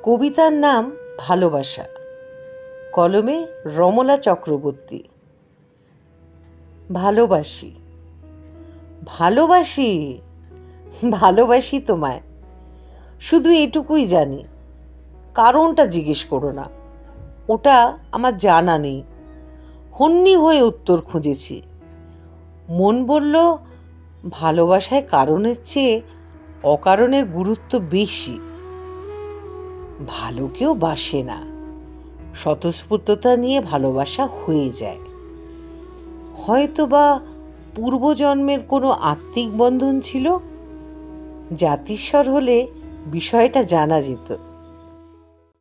কবিতার নাম ভালোবাসা, কলমে রমলা চক্রবর্তী। ভালোবাসি ভালোবাসি ভালোবাসি তোমায়, শুধু এটুকুই জানি। কারণটা জিজ্ঞেস করো না, ওটা আমার জানা নেই। হন্যি হয়ে উত্তর খুঁজেছি। মন বলল, ভালোবাসায় কারণের চেয়ে অকারণের গুরুত্ব বেশি। ভালো কেউ বাসে না, স্বতঃস্ফূর্ততা নিয়ে ভালোবাসা হয়ে যায়। হয়তো বা পূর্বজন্মের কোনো আত্মিক বন্ধন ছিল। জাতিস্বর হলে বিষয়টা জানা যেত।